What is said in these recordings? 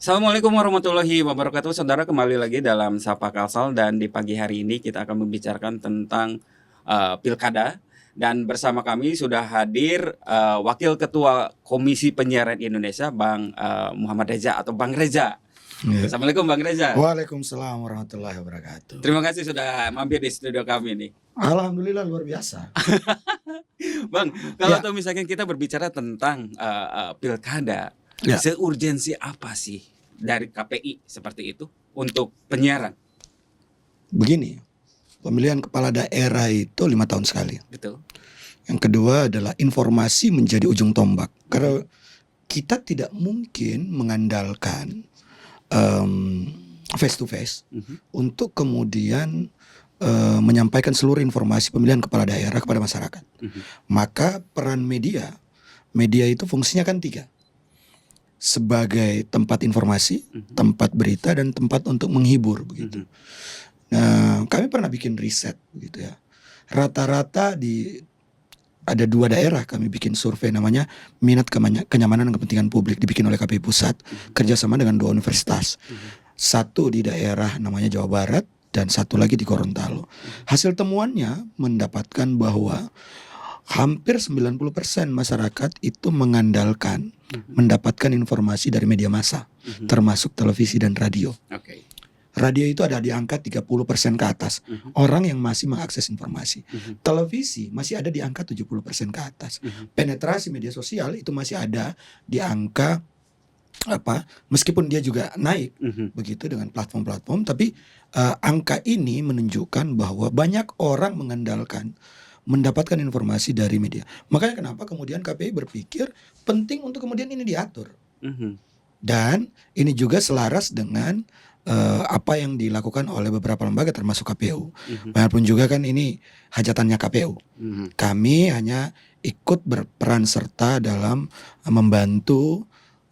Assalamualaikum warahmatullahi wabarakatuh. Saudara, kembali lagi dalam Sapa Kalsel dan di pagi hari ini kita akan membicarakan tentang pilkada, dan bersama kami sudah hadir Wakil Ketua Komisi Penyiaran Indonesia, Bang Muhammad Reza atau Bang Reza. Ya. Assalamualaikum Bang Reza. Waalaikumsalam warahmatullahi wabarakatuh. Terima kasih sudah mampir di studio kami nih. Alhamdulillah luar biasa. Bang, kalau Ya. tuh misalkan kita berbicara tentang pilkada, Ya. seurgensi apa sih dari KPI seperti itu untuk penyiaran? Begini, pemilihan kepala daerah itu 5 tahun sekali. Betul. Yang kedua adalah informasi menjadi ujung tombak. Karena kita tidak mungkin mengandalkan face to face untuk kemudian menyampaikan seluruh informasi pemilihan kepala daerah kepada masyarakat. Maka peran media itu fungsinya kan 3. Sebagai tempat informasi, tempat berita, dan tempat untuk menghibur begitu. Nah, kami pernah bikin riset begitu ya. Rata-rata ada 2 daerah kami bikin survei namanya minat kenyamanan dan kepentingan publik, dibikin oleh KPI Pusat kerjasama dengan 2 universitas. Satu di daerah namanya Jawa Barat dan satu lagi di Gorontalo. Hasil temuannya mendapatkan bahwa hampir 90% masyarakat itu mengandalkan mendapatkan informasi dari media massa, termasuk televisi dan radio. Oke. Radio itu ada di angka 30% ke atas, orang yang masih mengakses informasi. Televisi masih ada di angka 70% ke atas. Penetrasi media sosial itu masih ada di angka meskipun dia juga naik begitu dengan platform-platform, tapi angka ini menunjukkan bahwa banyak orang mendapatkan informasi dari media. Makanya kenapa kemudian KPI berpikir penting untuk kemudian ini diatur. Dan ini juga selaras dengan apa yang dilakukan oleh beberapa lembaga termasuk KPU. Walaupun juga kan ini hajatannya KPU. Kami hanya ikut berperan serta dalam membantu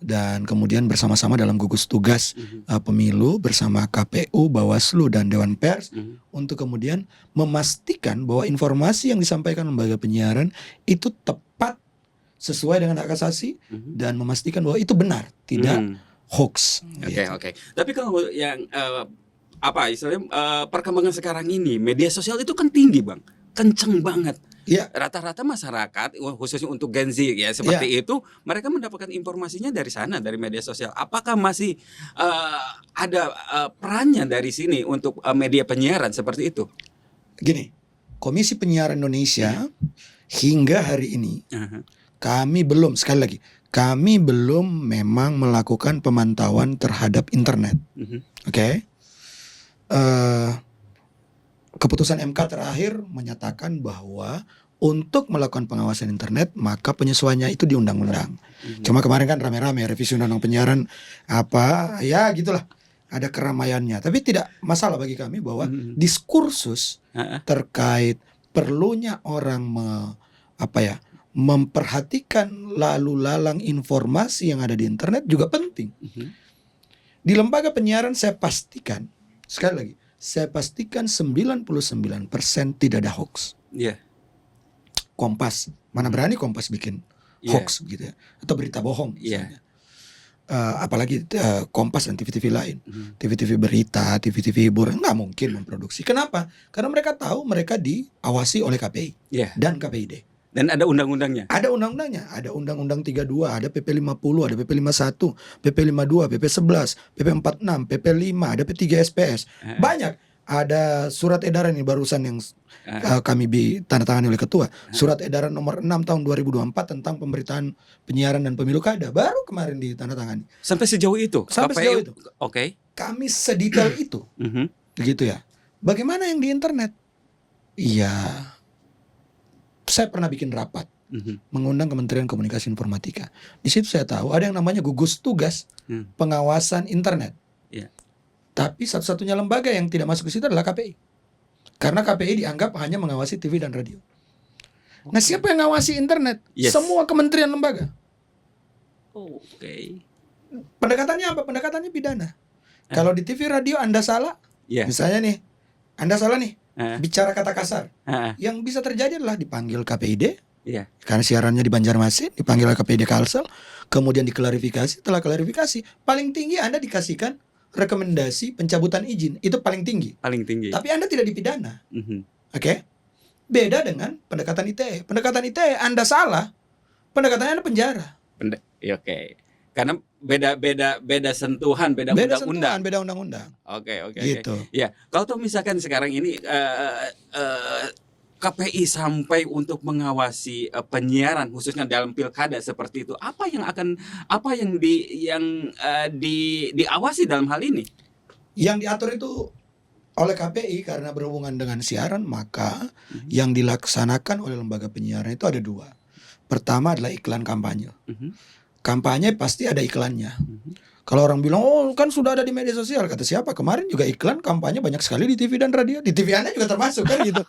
dan kemudian bersama-sama dalam gugus tugas pemilu bersama KPU, Bawaslu, dan Dewan Pers untuk kemudian memastikan bahwa informasi yang disampaikan lembaga penyiaran itu tepat sesuai dengan hak asasi dan memastikan bahwa itu benar, tidak hoax. Oke. Tapi kalau yang istilahnya perkembangan sekarang ini, media sosial itu kan tinggi, Bang. Kenceng banget. Ya. Rata-rata masyarakat, khususnya untuk Gen Z ya seperti itu, mereka mendapatkan informasinya dari sana, dari media sosial. Apakah masih ada perannya dari sini untuk media penyiaran seperti itu? Gini, Komisi Penyiaran Indonesia hingga hari ini kami belum memang melakukan pemantauan terhadap internet. Oke. Keputusan MK terakhir menyatakan bahwa untuk melakukan pengawasan internet maka penyesuaiannya itu di undang-undang. Cuma kemarin kan rame-rame revisi undang-undang penyiaran gitulah. Ada keramaiannya. Tapi tidak masalah bagi kami bahwa diskursus terkait perlunya orang memperhatikan lalu lalang informasi yang ada di internet juga penting. Di lembaga penyiaran saya pastikan, sekali lagi, saya pastikan 99% tidak ada hoax. Iya. Kompas, mana berani Kompas bikin hoax gitu ya, atau berita bohong misalnya. Apalagi Kompas dan TV-TV lain, TV-TV berita, TV-TV hiburan nggak mungkin memproduksi. Kenapa? Karena mereka tahu mereka diawasi oleh KPI dan KPID. Dan ada undang-undangnya. Ada undang-undangnya, ada Undang-Undang 32, ada PP 50, ada PP 51, PP 52, PP 11, PP 46, PP 5, ada P3 SPS. Banyak. Ada surat edaran ini barusan yang kami ditandatangani oleh ketua. Surat edaran nomor 6 tahun 2024 tentang pemberitaan penyiaran dan pemilu kada baru kemarin ditandatangani. Sampai sejauh itu? Sampai sejauh itu. Oke. Kami sedetail itu. Begitu ya. Bagaimana yang di internet? Iya. Saya pernah bikin rapat mengundang Kementerian Komunikasi Informatika. Di situ saya tahu ada yang namanya gugus tugas pengawasan internet. Tapi satu-satunya lembaga yang tidak masuk ke situ adalah KPI. Karena KPI dianggap hanya mengawasi TV dan radio. Nah, siapa yang ngawasi internet? Semua kementerian lembaga. Pendekatannya apa? Pendekatannya pidana. Kalau di TV radio Anda salah, misalnya nih, Anda salah nih, bicara kata kasar, yang bisa terjadi adalah dipanggil KPID, karena siarannya di Banjarmasin, dipanggil KPID Kalsel, kemudian diklarifikasi, setelah klarifikasi, paling tinggi Anda dikasihkan rekomendasi pencabutan izin, itu paling tinggi. Paling tinggi. Tapi Anda tidak dipidana. Mhm. Oke? Beda dengan pendekatan ITE. Pendekatan ITE Anda salah, pendekatannya Anda penjara. Ya, oke. Karena beda sentuhan, beda Beda undang-undang. sentuhan, beda undang-undang. Oke. Gitu. Ya, kalau tuh misalkan sekarang ini KPI sampai untuk mengawasi penyiaran khususnya dalam pilkada seperti itu, apa yang diawasi dalam hal ini? Yang diatur itu oleh KPI karena berhubungan dengan siaran, maka yang dilaksanakan oleh lembaga penyiaran itu ada dua. Pertama adalah iklan kampanye. Kampanye pasti ada iklannya. Kalau orang bilang, oh kan sudah ada di media sosial, kata siapa? Kemarin juga iklan kampanye banyak sekali di TV dan radio. Di TV Anda juga termasuk kan gitu.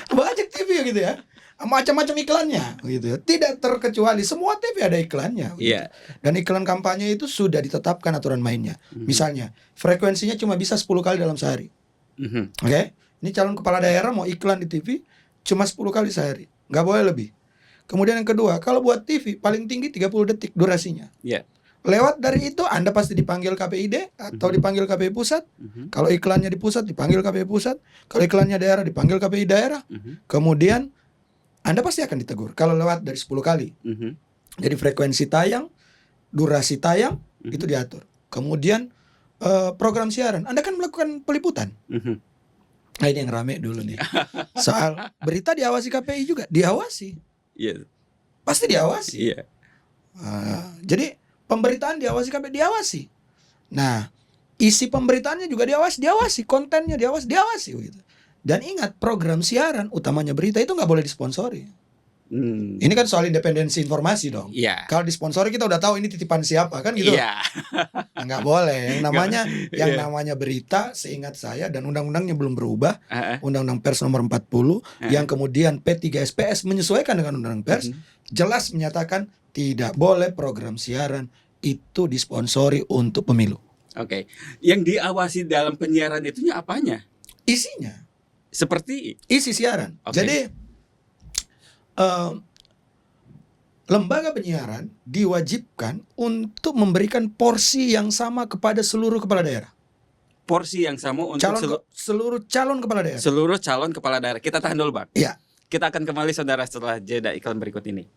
Banyak TV gitu ya, macam-macam iklannya gitu ya. Tidak terkecuali, semua TV ada iklannya gitu. Iya. Dan iklan kampanye itu sudah ditetapkan aturan mainnya. Misalnya frekuensinya cuma bisa 10 kali dalam sehari. Oke? Ini calon kepala daerah mau iklan di TV cuma 10 kali sehari, nggak boleh lebih. Kemudian yang kedua, kalau buat TV paling tinggi 30 detik durasinya. Iya. Lewat dari itu Anda pasti dipanggil KPID atau dipanggil KPI pusat. Kalau iklannya di pusat dipanggil KPI pusat, kalau iklannya daerah dipanggil KPI daerah. Kemudian Anda pasti akan ditegur kalau lewat dari 10 kali. Jadi frekuensi tayang, durasi tayang itu diatur. Kemudian program siaran, Anda kan melakukan peliputan. Nah ini yang rame dulu nih. Soal berita diawasi KPI juga, diawasi. Iya. Pasti diawasi. Iya. Jadi pemberitaan diawasi KPI, diawasi. Nah, isi pemberitaannya juga diawasi, kontennya diawasi gitu. Dan ingat, program siaran utamanya berita itu nggak boleh disponsori. Ini kan soal independensi informasi dong. Iya. Kalau disponsori kita udah tahu ini titipan siapa kan gitu. Iya. Nah, nggak boleh. Yang namanya berita, seingat saya dan undang-undangnya belum berubah, Undang-Undang Pers nomor 40 yang kemudian P3SPS menyesuaikan dengan Undang-Undang Pers, jelas menyatakan tidak boleh program siaran itu disponsori untuk pemilu. Oke. Yang diawasi dalam penyiaran itunya apanya? Isinya. Seperti Isi siaran. Oke. Jadi lembaga penyiaran diwajibkan untuk memberikan porsi yang sama kepada seluruh kepala daerah. porsi yang sama untuk Seluruh calon kepala daerah. seluruh calon kepala daerah. Kita tahan dulu, Bang. Iya. Kita akan kembali saudara setelah jeda iklan berikut ini.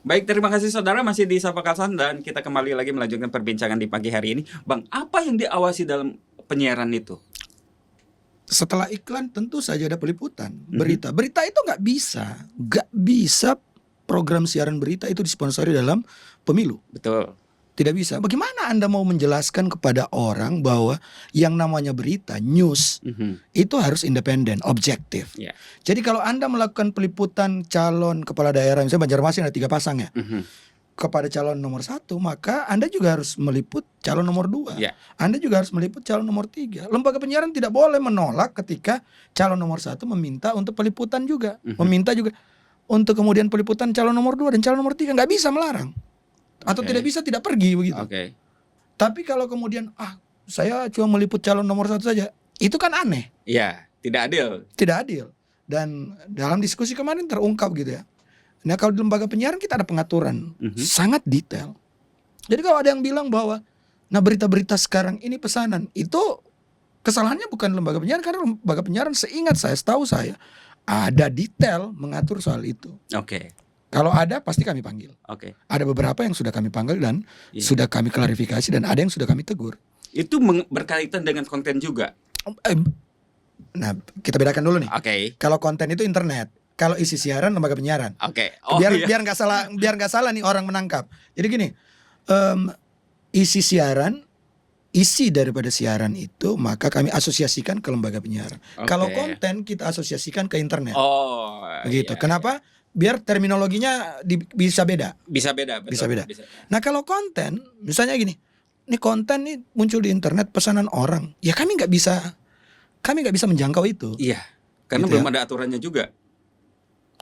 Baik, terima kasih saudara masih di Sapa Kalsan dan kita kembali lagi melanjutkan perbincangan di pagi hari ini. Bang, apa yang diawasi dalam penyiaran itu? Setelah iklan tentu saja ada peliputan. Berita itu nggak bisa program siaran berita itu disponsori dalam pemilu. Betul. Tidak bisa. Bagaimana Anda mau menjelaskan kepada orang bahwa yang namanya berita, news, itu harus independen, objektif. Yeah. Jadi kalau Anda melakukan peliputan calon kepala daerah, misalnya Banjarmasin ada 3 pasang ya, kepada calon nomor 1, maka Anda juga harus meliput calon nomor 2. Yeah. Anda juga harus meliput calon nomor 3. Lembaga penyiaran tidak boleh menolak ketika calon nomor 1 meminta untuk peliputan juga, meminta juga untuk kemudian peliputan calon nomor 2 dan calon nomor 3. Nggak bisa melarang. Atau tidak bisa tidak pergi begitu. Tapi kalau kemudian saya cuma meliput calon nomor 1 saja, itu kan aneh. Iya, tidak adil. Tidak adil. Dan dalam diskusi kemarin terungkap gitu ya. Nah kalau di lembaga penyiaran kita ada pengaturan sangat detail. Jadi kalau ada yang bilang bahwa berita-berita sekarang ini pesanan, itu kesalahannya bukan lembaga penyiaran, karena lembaga penyiaran seingat saya, setahu saya ada detail mengatur soal itu. Kalau ada pasti kami panggil. Ada beberapa yang sudah kami panggil dan sudah kami klarifikasi, dan ada yang sudah kami tegur. Itu berkaitan dengan konten juga. Nah, kita bedakan dulu nih. Kalau konten itu internet, Kalau isi siaran lembaga penyiaran. Oke. Biar nggak salah nih orang menangkap. Jadi gini, isi siaran, isi daripada siaran itu maka kami asosiasikan ke lembaga penyiaran. Oke. Kalau konten kita asosiasikan ke internet. Oh, Begitu. iya. Kenapa? Biar terminologinya bisa beda. Bisa beda, betul. Bisa beda. Nah kalau konten, misalnya gini, ini konten nih muncul di internet pesanan orang, ya kami nggak bisa menjangkau itu. Iya, karena Gitu belum ada aturannya juga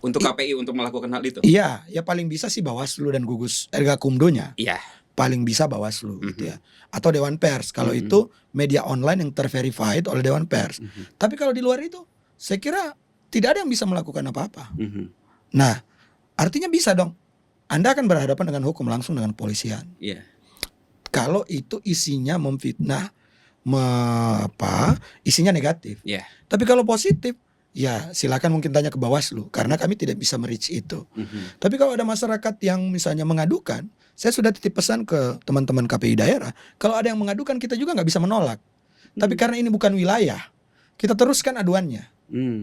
untuk KPI untuk melakukan hal itu. Iya, ya paling bisa sih Bawaslu dan gugus Ergakumdonya. Iya. Paling bisa Bawaslu gitu ya. Atau Dewan Pers kalau Mhm. itu media online yang terverified oleh Dewan Pers. Tapi kalau di luar itu, saya kira tidak ada yang bisa melakukan apa-apa. Nah, artinya bisa dong. Anda akan berhadapan dengan hukum langsung dengan kepolisian. Iya. Kalau itu isinya memfitnah, isinya negatif. Iya. Tapi kalau positif, ya silakan mungkin tanya ke Bawaslu karena kami tidak bisa merich itu. Tapi kalau ada masyarakat yang misalnya mengadukan, saya sudah titip pesan ke teman-teman KPI daerah, kalau ada yang mengadukan kita juga nggak bisa menolak. Tapi karena ini bukan wilayah, kita teruskan aduannya.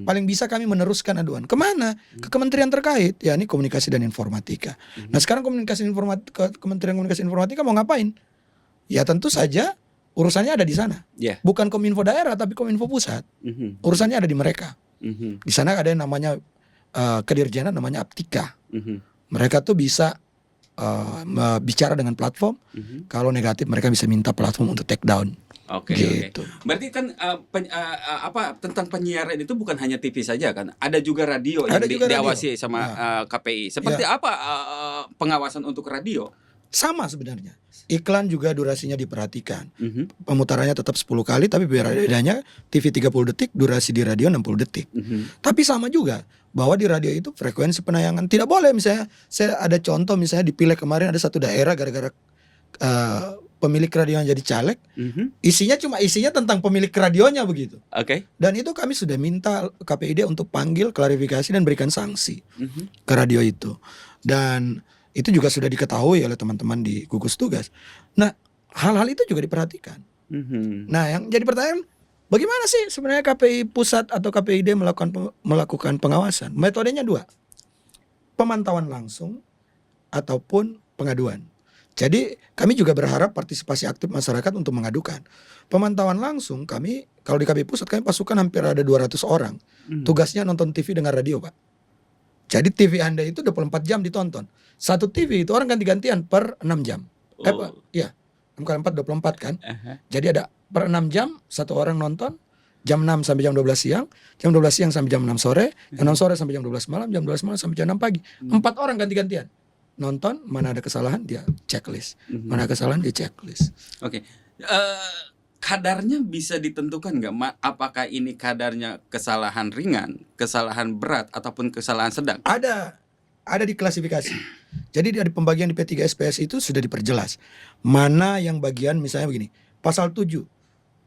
Paling bisa kami meneruskan aduan. Kemana? Ke kementerian terkait. Ya ini Komunikasi dan Informatika. Nah sekarang Kementerian Komunikasi dan Informatika mau ngapain? Ya tentu saja urusannya ada di sana. Iya. Bukan Kominfo daerah tapi Kominfo pusat. Urusannya ada di mereka. Di sana ada yang namanya kedirjenan namanya Aptika. Mereka tuh bisa bicara dengan platform. Kalau negatif mereka bisa minta platform untuk take down. Oke. Gitu. Berarti kan tentang penyiaran itu bukan hanya TV saja kan? Ada juga radio yang Ada juga radio. diawasi sama KPI. Seperti apa pengawasan untuk radio? Sama sebenarnya. Iklan juga durasinya diperhatikan. Pemutarannya tetap 10 kali tapi bedanya TV 30 detik, durasi di radio 60 detik. Tapi sama juga bahwa di radio itu frekuensi penayangan tidak boleh. Misalnya saya ada contoh, misalnya di Pileg kemarin ada satu daerah gara-gara pemilik radio yang jadi caleg, isinya tentang pemilik radionya begitu. Oke. Dan itu kami sudah minta KPID untuk panggil, klarifikasi dan berikan sanksi ke radio itu. Dan itu juga sudah diketahui oleh teman-teman di gugus tugas. Nah, hal-hal itu juga diperhatikan. Nah, yang jadi pertanyaan, bagaimana sih sebenarnya KPI pusat atau KPID melakukan pengawasan? Metodenya dua, pemantauan langsung ataupun pengaduan. Jadi kami juga berharap partisipasi aktif masyarakat untuk mengadukan. Pemantauan langsung kami, kalau di KPI pusat kami pasukan hampir ada 200 orang. Tugasnya nonton TV dengan radio, Pak. Jadi TV Anda itu 24 jam ditonton. Satu TV itu orang ganti-gantian per 6 jam. Iya, 6 kali 4, 24 kan. Jadi ada per 6 jam satu orang nonton. Jam 6 sampai jam 12 siang, jam 12 siang sampai jam 6 sore, jam 6 sore sampai jam 12 malam, jam 12 malam sampai jam 6 pagi. 4 orang ganti-gantian. Nonton, mana ada kesalahan dia checklist. Mana ada kesalahan dia checklist. Oke. Kadarnya bisa ditentukan nggak? Apakah ini kadarnya kesalahan ringan, kesalahan berat, ataupun kesalahan sedang? Ada di klasifikasi. Jadi dari pembagian di P3 SPS itu sudah diperjelas. Mana yang bagian misalnya begini. Pasal 7.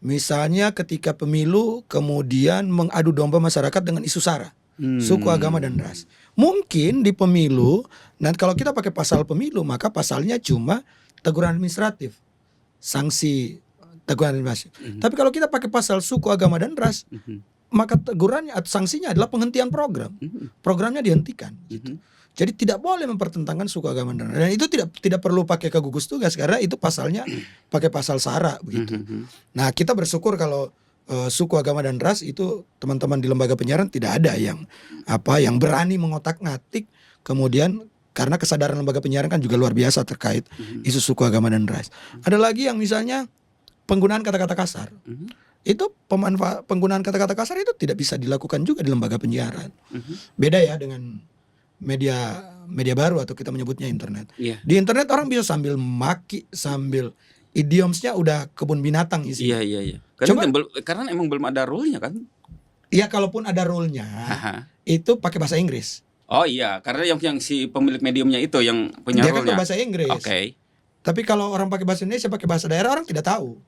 Misalnya ketika pemilu kemudian mengadu domba masyarakat dengan isu SARA. Suku, agama, dan ras. Mungkin di pemilu, dan kalau kita pakai pasal pemilu, maka pasalnya cuma teguran administratif. Sanksi teguran administratif. Tapi kalau kita pakai pasal suku, agama, dan ras, maka tegurannya atau sanksinya adalah penghentian program. Programnya dihentikan. Gitu. Jadi tidak boleh mempertentangkan suku, agama, dan ras. Dan itu tidak perlu pakai ke gugus tugas karena itu pasalnya pakai pasal SARA begitu. Nah, kita bersyukur kalau suku, agama, dan ras itu teman-teman di lembaga penyiaran tidak ada yang berani mengotak-ngatik kemudian, karena kesadaran lembaga penyiaran kan juga luar biasa terkait isu suku, agama, dan ras. Ada lagi yang misalnya penggunaan kata-kata kasar. Itu penggunaan kata-kata kasar itu tidak bisa dilakukan juga di lembaga penyiaran. Beda ya dengan media baru atau kita menyebutnya internet. Di internet orang bisa sambil maki, sambil idiomsnya udah kebun binatang isinya. Iya. Karena emang belum ada rule-nya kan? Iya, kalaupun ada rule-nya, itu pakai bahasa Inggris. Oh iya, karena yang si pemilik mediumnya itu yang punya Dia kan rule-nya. bahasa Inggris. Oke. Tapi kalau orang pakai bahasa Indonesia, pakai bahasa daerah, orang tidak tahu.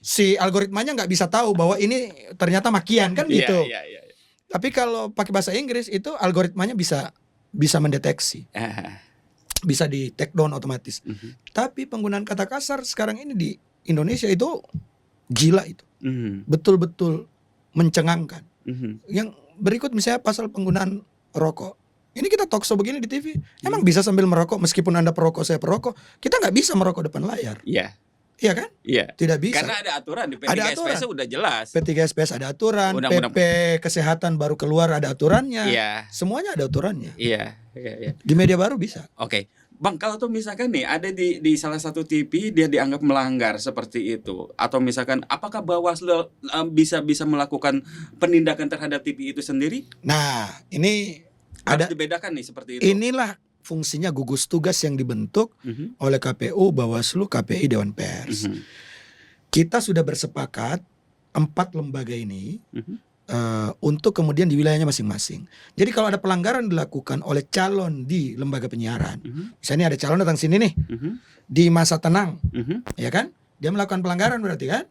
Si algoritmanya nggak bisa tahu bahwa ini ternyata makian kan gitu. Iya. Tapi kalau pakai bahasa Inggris itu algoritmanya bisa mendeteksi. Bisa di take down otomatis. Tapi penggunaan kata kasar sekarang ini di Indonesia itu gila itu. Betul-betul mencengangkan. Yang berikut misalnya pasal penggunaan rokok. Ini kita talkshow begini di TV. Emang bisa sambil merokok meskipun Anda perokok, saya perokok? Kita nggak bisa merokok depan layar. Iya. Iya kan? Iya. Tidak bisa. Karena ada aturan di Ada P3SPS udah jelas. P3SPS ada aturan, Undang-undang. PP kesehatan baru keluar ada aturannya. Iya. Semuanya ada aturannya. Iya. Iya. Di media baru bisa. Oke. Bang, kalau tuh misalkan nih ada di salah satu TV dia dianggap melanggar seperti itu, atau misalkan apakah Bawaslu bisa melakukan penindakan terhadap TV itu sendiri? Nah, ini Harus ada dibedakan nih seperti itu. inilah fungsinya gugus tugas yang dibentuk Mhm. oleh KPU, Bawaslu, KPI, Dewan Pers. Mhm. Kita sudah bersepakat 4 lembaga ini Mhm. untuk kemudian di wilayahnya masing-masing. Jadi kalau ada pelanggaran dilakukan oleh calon di lembaga penyiaran, Mhm. misalnya ada calon datang sini nih Mhm. di masa tenang, Mhm. ya kan? Dia melakukan pelanggaran berarti kan?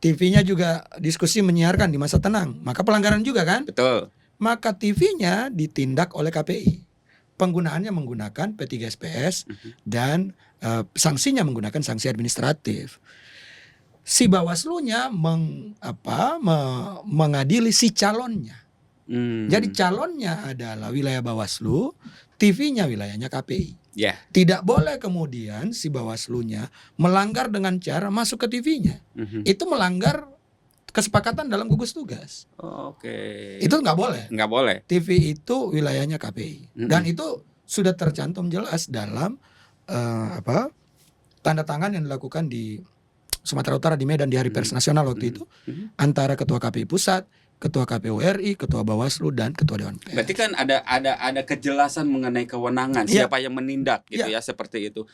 TV-nya juga diskusi menyiarkan di masa tenang, maka pelanggaran juga kan? Betul. Maka TV-nya ditindak oleh KPI. Penggunaannya menggunakan P3SPS dan sanksinya menggunakan sanksi administratif. Si Bawaslu-nya mengadili si calonnya. Jadi calonnya adalah wilayah Bawaslu, TV-nya wilayahnya KPI. Ya. Tidak boleh kemudian si Bawaslu-nya melanggar dengan cara masuk ke TV-nya. Mhm. Itu melanggar kesepakatan dalam gugus tugas. Oke. Itu nggak boleh. Nggak boleh. TV itu wilayahnya KPI. Dan itu sudah tercantum jelas dalam tanda tangan yang dilakukan di Sumatera Utara di Medan di Hari Pers Nasional waktu itu antara Ketua KPI Pusat, Ketua KPU RI, Ketua Bawaslu dan Ketua Dewan Pers. Berarti kan ada kejelasan mengenai kewenangan siapa yang menindak gitu ya seperti itu.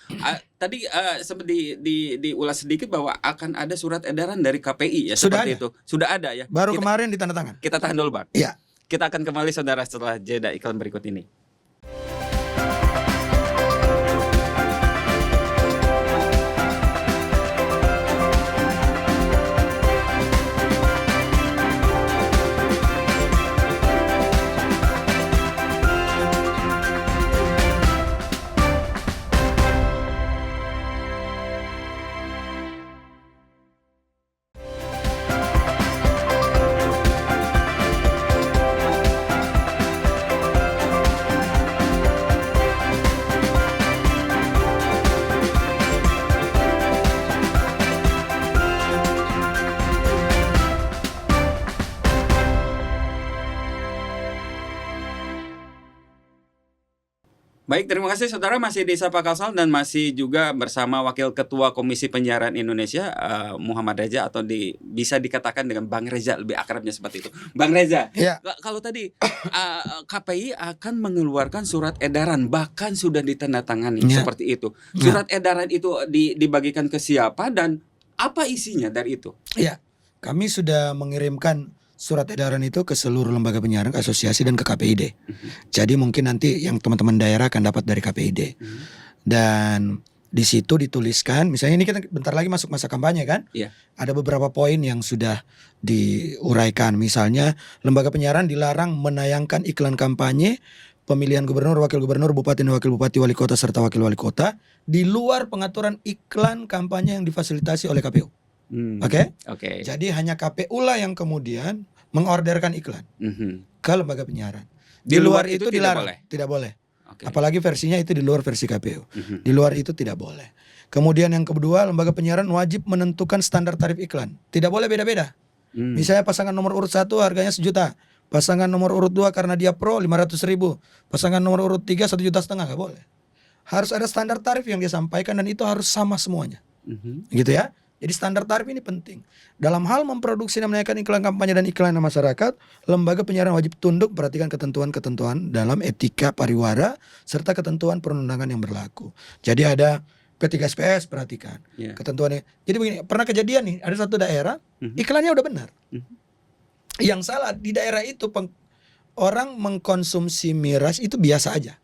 Tadi sempat diulas sedikit bahwa akan ada surat edaran dari KPI ya Sudah seperti ada. itu. Sudah ada ya. Baru kemarin ditandatangan. Kita tahan dulu, Bang. Iya. Kita akan kembali saudara setelah jeda iklan berikut ini. Baik, terima kasih saudara masih di Sapa Kalsel dan masih juga bersama Wakil Ketua Komisi Penyiaran Indonesia Muhammad Reza atau bisa dikatakan dengan Bang Reza, lebih akrabnya seperti itu. Bang Reza, Ya. kalau tadi KPI akan mengeluarkan surat edaran bahkan sudah ditandatangani seperti itu. Surat edaran itu dibagikan ke siapa dan apa isinya dari itu? Iya, kami sudah mengirimkan surat edaran itu ke seluruh lembaga penyiaran, ke asosiasi dan ke KPID. Jadi mungkin nanti yang teman-teman daerah akan dapat dari KPID. Dan di situ dituliskan, misalnya ini kita bentar lagi masuk masa kampanye kan? Iya. Ada beberapa poin yang sudah diuraikan. Misalnya lembaga penyiaran dilarang menayangkan iklan kampanye pemilihan gubernur, wakil gubernur, bupati dan wakil bupati, wali kota serta wakil wali kota di luar pengaturan iklan kampanye yang difasilitasi oleh KPU. Oke? Jadi hanya KPU lah yang kemudian mengorderkan iklan ke lembaga penyiaran. Di luar itu dilarang, tidak boleh. Apalagi versinya itu di luar versi KPU. Di luar itu tidak boleh. Kemudian yang kedua, lembaga penyiaran wajib menentukan standar tarif iklan. Tidak boleh beda-beda. Misalnya pasangan nomor urut 1 harganya 1 juta. Pasangan nomor urut 2 karena dia pro 500.000. Pasangan nomor urut 3 1,5 juta, nggak boleh. Harus ada standar tarif yang dia sampaikan dan itu harus sama semuanya. Gitu ya. Jadi standar tarif ini penting. Dalam hal memproduksi dan menaikkan iklan kampanye dan iklan masyarakat, lembaga penyiaran wajib tunduk perhatikan ketentuan-ketentuan dalam etika pariwara serta ketentuan perundangan yang berlaku. Jadi ada P3SPS, perhatikan ketentuannya. Jadi begini, pernah kejadian nih, ada satu daerah iklannya udah benar. Yang salah di daerah itu orang mengkonsumsi miras itu biasa aja.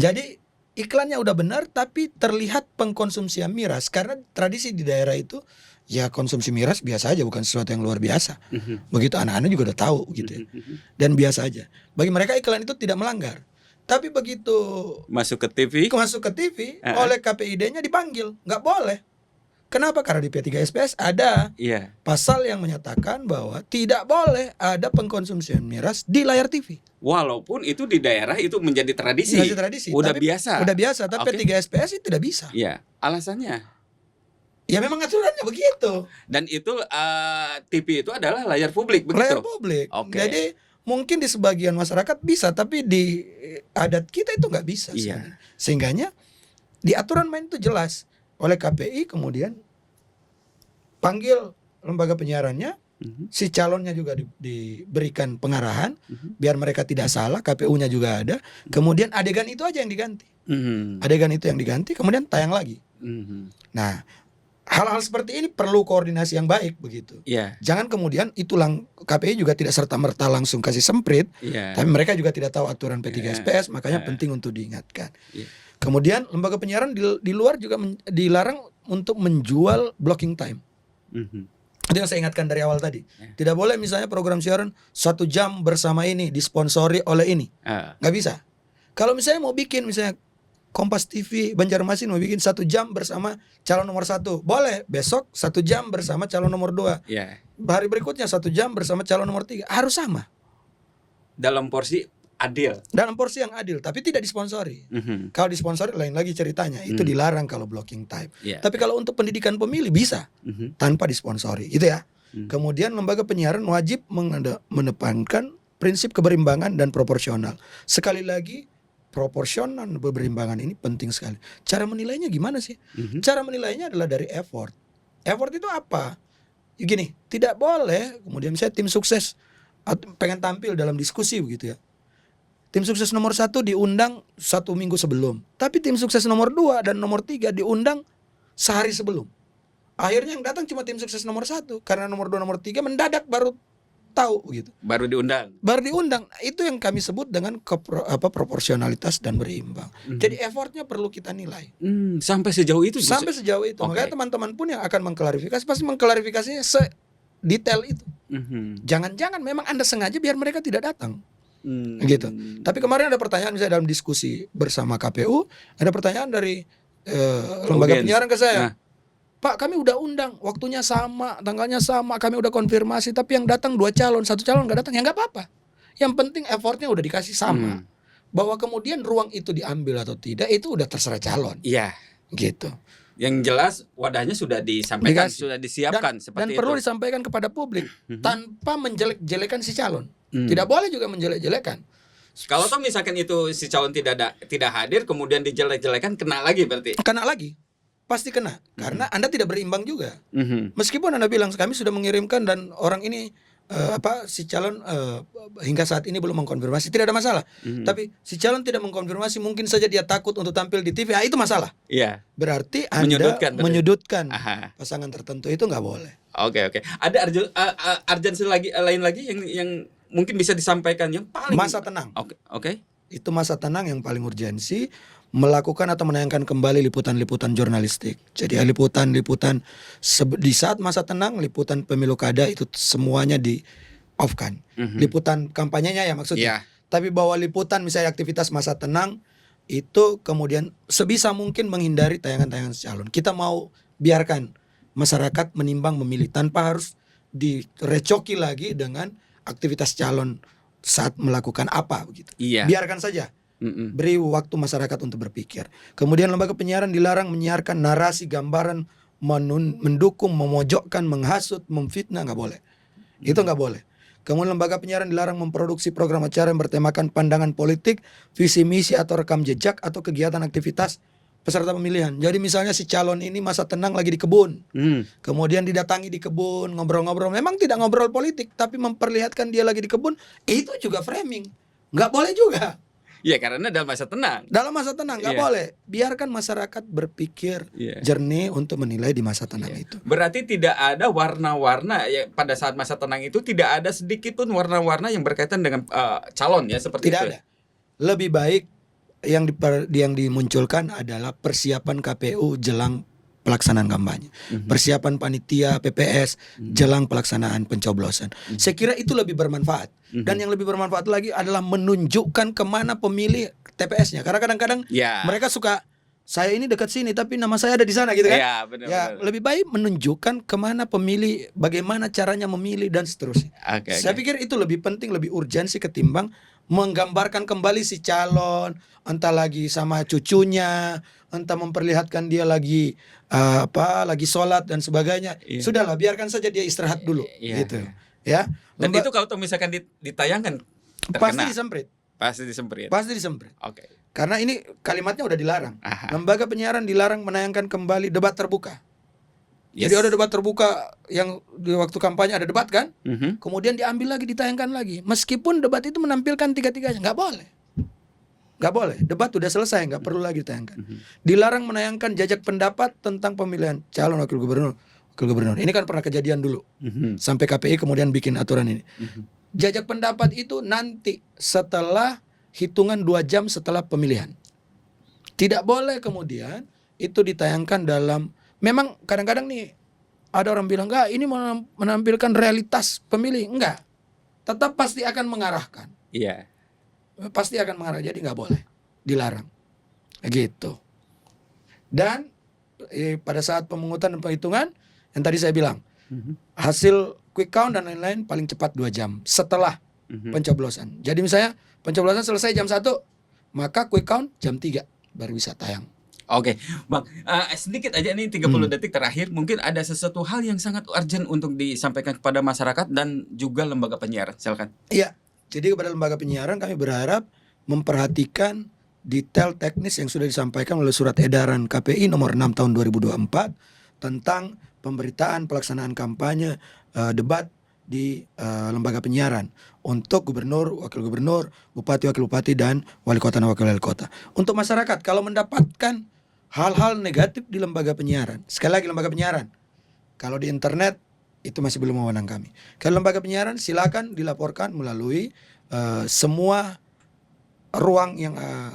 Jadi iklannya udah benar tapi terlihat pengkonsumsian miras karena tradisi di daerah itu ya konsumsi miras biasa aja, bukan sesuatu yang luar biasa. Begitu anak-anak juga udah tahu gitu ya. Dan biasa aja. Bagi mereka iklan itu tidak melanggar. Tapi begitu masuk ke TV oleh KPID-nya dipanggil, nggak boleh. Kenapa? Karena di P3SPS ada Iya. pasal yang menyatakan bahwa tidak boleh ada pengkonsumsian miras di layar TV. Walaupun itu di daerah itu menjadi tradisi. Menjadi tradisi, Udah tapi biasa. Udah biasa, tapi Oke. P3SPS itu tidak bisa. Iya. Alasannya. Ya memang aturannya begitu. Dan itu TV itu adalah layar publik begitu. Layar publik. Oke. Jadi mungkin di sebagian masyarakat bisa, tapi di adat kita itu nggak bisa. Iya. Sehingganya di aturan main itu jelas oleh KPI, kemudian panggil lembaga penyiarannya, si calonnya juga diberikan pengarahan biar mereka tidak salah, KPU-nya juga ada. Kemudian adegan itu aja yang diganti. Adegan itu yang diganti, kemudian tayang lagi. Nah, hal-hal seperti ini perlu koordinasi yang baik begitu. Iya. Jangan kemudian KPI juga tidak serta-merta langsung kasih semprit, Iya. tapi mereka juga tidak tahu aturan P3SPS, makanya penting untuk diingatkan. Kemudian lembaga penyiaran di luar juga dilarang untuk menjual blocking time. Itu yang saya ingatkan dari awal tadi. Tidak boleh misalnya program siaran 1 jam bersama ini disponsori oleh ini, nggak bisa. Kalau misalnya mau bikin misalnya Kompas TV Banjarmasin mau bikin 1 jam bersama calon nomor 1, boleh. Besok 1 jam bersama calon nomor 2. Iya. Hari berikutnya 1 jam bersama calon nomor 3. Harus sama. Dalam porsi adil. Dalam porsi yang adil, tapi tidak disponsori. Kalau disponsori lain lagi ceritanya. Itu dilarang kalau blocking time. Iya. Tapi kalau untuk pendidikan pemilih bisa tanpa disponsori, gitu ya. Kemudian lembaga penyiaran wajib mengedepankan prinsip keberimbangan dan proporsional. Sekali lagi, proporsional dan keberimbangan ini penting sekali. Cara menilainya gimana sih? Cara menilainya adalah dari effort. Effort itu apa? Gini, tidak boleh kemudian misalnya tim sukses pengen tampil dalam diskusi begitu ya. Tim sukses nomor 1 diundang 1 minggu sebelum, tapi tim sukses nomor 2 dan nomor 3 diundang sehari sebelum. Akhirnya yang datang cuma tim sukses nomor 1, karena nomor 2 nomor 3 mendadak baru tahu gitu. Baru diundang. Itu yang kami sebut dengan proporsionalitas dan berimbang. Jadi effortnya perlu kita nilai. Sampai sejauh itu. Sampai sejauh itu. Oke. Makanya teman-teman pun yang akan mengklarifikasi pasti mengklarifikasinya sedetail itu. Jangan-jangan memang Anda sengaja biar mereka tidak datang. Gitu. Tapi kemarin ada pertanyaan misalnya dalam diskusi bersama KPU, ada pertanyaan dari lembaga penyiaran ke saya. Pak, kami udah undang, waktunya sama, tanggalnya sama, kami udah konfirmasi, tapi yang datang 2 calon, 1 calon nggak datang, ya nggak apa-apa. Yang penting effortnya udah dikasih sama. Bahwa kemudian ruang itu diambil atau tidak, itu udah terserah calon. Iya. Gitu. Yang jelas wadahnya sudah disampaikan, Dikasih. sudah disiapkan Dan seperti perlu itu. disampaikan kepada publik tanpa menjelek-jelekan si calon. Tidak boleh juga menjelek-jelekan. Kalau toh misalkan itu si calon tidak hadir, kemudian dijelek-jelekan, kena lagi berarti. Kena lagi. Pasti kena. Karena Anda tidak berimbang juga. Meskipun Anda bilang kami sudah mengirimkan dan orang ini si calon hingga saat ini belum mengkonfirmasi, tidak ada masalah. Tapi si calon tidak mengkonfirmasi, mungkin saja dia takut untuk tampil di TV. Itu masalah. Iya. Berarti Anda menyudutkan Aha. pasangan tertentu, itu nggak boleh. Oke. Ada urgensi lain lagi yang mungkin bisa disampaikan yang paling Masa tenang. Oke. Itu masa tenang yang paling urgensi. Melakukan atau menayangkan kembali liputan-liputan jurnalistik. Jadi liputan-liputan di saat masa tenang, liputan pemilu kada itu semuanya di off kan. Liputan kampanyenya ya maksudnya. Tapi bahwa liputan misalnya aktivitas masa tenang itu kemudian sebisa mungkin menghindari tayangan-tayangan calon. Kita mau biarkan masyarakat menimbang memilih tanpa harus direcoki lagi dengan aktivitas calon saat melakukan apa begitu. Iya. Biarkan saja. Beri waktu masyarakat untuk berpikir. Kemudian lembaga penyiaran dilarang menyiarkan narasi, gambaran, mendukung, memojokkan, menghasut, memfitnah, nggak boleh. Itu nggak boleh. Kemudian lembaga penyiaran dilarang memproduksi program acara yang bertemakan pandangan politik, visi misi atau rekam jejak atau kegiatan aktivitas peserta pemilihan. Jadi misalnya si calon ini masa tenang lagi di kebun, kemudian didatangi di kebun, ngobrol-ngobrol. Memang tidak ngobrol politik, tapi memperlihatkan dia lagi di kebun. Itu juga framing. Nggak boleh juga. Ya karena dalam masa tenang. Dalam masa tenang nggak boleh. Biarkan masyarakat berpikir jernih untuk menilai di masa tenang itu. Berarti tidak ada warna-warna ya pada saat masa tenang itu, tidak ada sedikit pun warna-warna yang berkaitan dengan calon ya seperti tidak itu. Tidak ada. Lebih baik yang dimunculkan adalah persiapan KPU jelang pelaksanaan kampanye, persiapan panitia PPS jelang pelaksanaan pencoblosan. Saya kira itu lebih bermanfaat. Dan yang lebih bermanfaat lagi adalah menunjukkan kemana pemilih TPS-nya. Karena kadang-kadang mereka suka saya ini dekat sini tapi nama saya ada di sana gitu kan. Iya, benar. Ya, lebih baik menunjukkan kemana pemilih, bagaimana caranya memilih dan seterusnya. Oke, Saya oke. pikir itu lebih penting, lebih urgensi ketimbang menggambarkan kembali si calon, entah lagi sama cucunya, entah memperlihatkan dia lagi lagi sholat dan sebagainya. Iya. Sudahlah, biarkan saja dia istirahat dulu, Iya, gitu. iya. Ya, Dan itu kalau misalkan ditayangkan pasti terkena, disemprit, pasti disemprit. pasti disemprit. Oke. Karena ini kalimatnya udah dilarang. Aha. Lembaga penyiaran dilarang menayangkan kembali debat terbuka. Yes. Jadi ada debat terbuka yang di waktu kampanye ada debat kan, Mhm. kemudian diambil lagi, ditayangkan lagi. Meskipun debat itu menampilkan tiga-tiganya, nggak boleh. Nggak boleh. Debat udah selesai, nggak perlu lagi ditayangkan. Dilarang menayangkan jajak pendapat tentang pemilihan calon wakil gubernur. Ini kan pernah kejadian dulu. Mhm. Sampai KPI kemudian bikin aturan ini. Mhm. Jajak pendapat itu nanti setelah hitungan 2 jam setelah pemilihan. Tidak boleh kemudian itu ditayangkan dalam. Memang kadang-kadang nih ada orang bilang enggak, ini menampilkan realitas pemilih. Enggak. Tetap pasti akan mengarahkan. Iya. Pasti akan mengarah, jadi nggak boleh, dilarang. Gitu. Dan pada saat pemungutan dan penghitungan yang tadi saya bilang, Mhm. hasil quick count dan lain-lain paling cepat 2 jam setelah Mhm. pencoblosan. Jadi misalnya pencoblosan selesai jam 1, maka quick count jam 3 baru bisa tayang. Oke, Bang, sedikit aja nih 30 detik terakhir, mungkin ada sesuatu hal yang sangat urgent untuk disampaikan kepada masyarakat dan juga lembaga penyiaran. Silakan. Iya. Jadi kepada lembaga penyiaran kami berharap memperhatikan detail teknis yang sudah disampaikan oleh surat edaran KPI nomor 6 tahun 2024 tentang pemberitaan pelaksanaan kampanye debat di lembaga penyiaran untuk gubernur, wakil gubernur, bupati, wakil bupati, dan wali kota dan wakil wali kota. Untuk masyarakat, kalau mendapatkan hal-hal negatif di lembaga penyiaran, sekali lagi lembaga penyiaran, kalau di internet itu masih belum wewenang kami. Kalau lembaga penyiaran silakan dilaporkan melalui semua ruang yang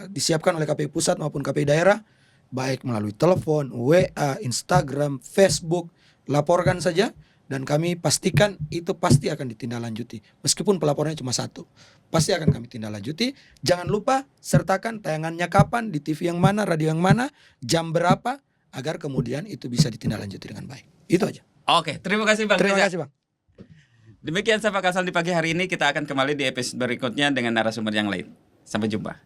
disiapkan oleh KPI pusat maupun KPI daerah, baik melalui telepon, WA, Instagram, Facebook, laporkan saja dan kami pastikan itu pasti akan ditindaklanjuti. Meskipun pelaporannya cuma 1, pasti akan kami tindaklanjuti. Jangan lupa sertakan tayangannya kapan, di TV yang mana, radio yang mana, jam berapa, agar kemudian itu bisa ditindaklanjuti dengan baik. Itu aja. Oke, terima kasih Bang. Terima kasih Bang. Demikian Sapa Kasal di pagi hari ini. Kita akan kembali di episode berikutnya dengan narasumber yang lain. Sampai jumpa.